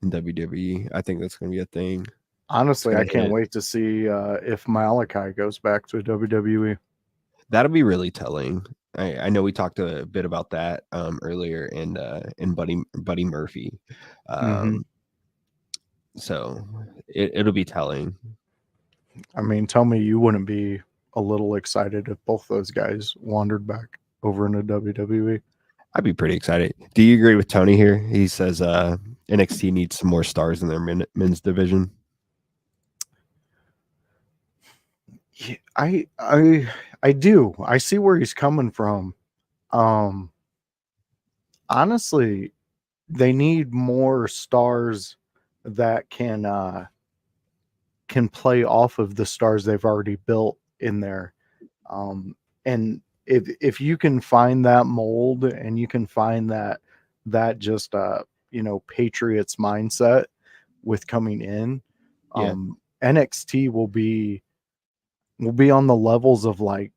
WWE. I think that's going to be a thing. Honestly, I gonna can't hit. wait to see if Malachi goes back to WWE. That'll be really telling. I know we talked a bit about that earlier in Buddy Murphy. Hmm. So it'll be telling. I mean, tell me you wouldn't be a little excited if both those guys wandered back over into WWE. I'd be pretty excited. Do you agree with Tony here? He says NXT needs some more stars in their men's division. Yeah, I do. I see where he's coming from. Um, honestly, they need more stars that can play off of the stars they've already built in there. And if you can find that mold and you can find that just Patriots mindset with coming in, Yeah. NXT will be on the levels of like,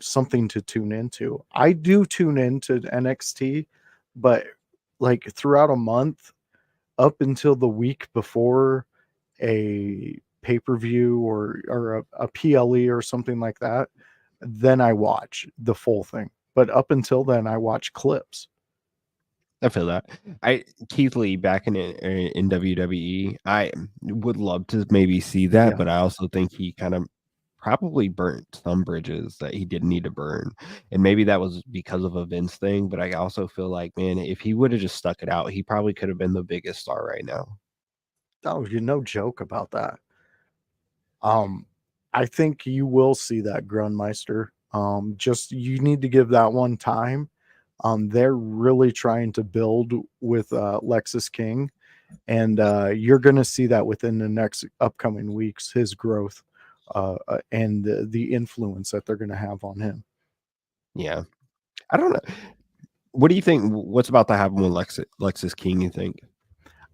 something to tune into. I do tune into NXT, but like throughout a month up until the week before a pay-per-view or a PLE or something like that, then I watch the full thing. But up until then, I watch clips. I feel that. Keith Lee back in WWE. I would love to maybe see that, Yeah. but I also think he kind of probably burnt some bridges that he didn't need to burn, and maybe that was because of a Vince thing. But I also feel like, man, if he would have just stuck it out, he probably could have been the biggest star right now. Oh, you no joke about that. Um, I think you will see that Grunmeister. Just you need to give that one time. They're really trying to build with Lexus King, and you're going to see that within the next upcoming weeks, his growth and the influence that they're going to have on him. Yeah, I don't know. What do you think? What's about to happen with Lexus King? You think?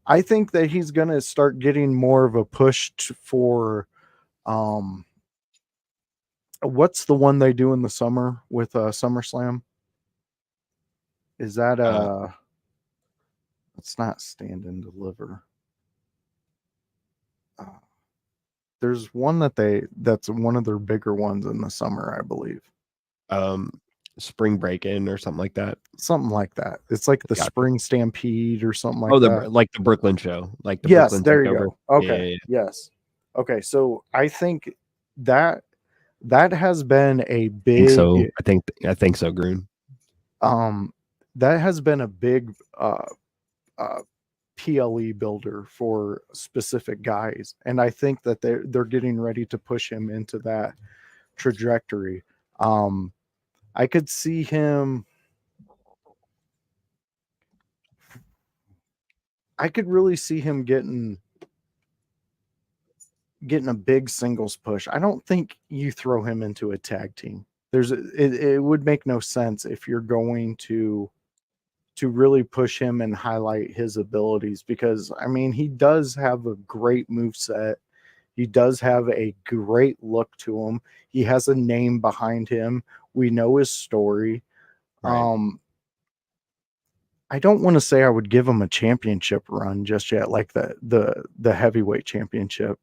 I think that he's going to start getting more of a push for um, what's the one they do in the summer with SummerSlam? Is that Uh, it's not stand and deliver. Uh, there's one that's one of their bigger ones in the summer, I believe. um, Spring Break In or something like that. Something like that. It's like the Gotcha. Spring Stampede or something Oh, like that. the Brooklyn show, like the Yes, Brooklyn there you takeover. go. Yeah, Okay. yeah, yeah. Yes. Okay, so I think that that has been a I think so. big I think so, Grun. um that has been a big uh PLE builder for specific guys, and I think that they're getting ready to push him into that trajectory. Um I could see him I could really see him getting a big singles push. I don't think you throw him into a tag team. It would make no sense if you're going to really push him and highlight his abilities, because I mean he does have a great move set. He does have a great look to him. He has a name behind him. We know his story. Right. I don't want to say I would give him a championship run just yet, like the heavyweight championship.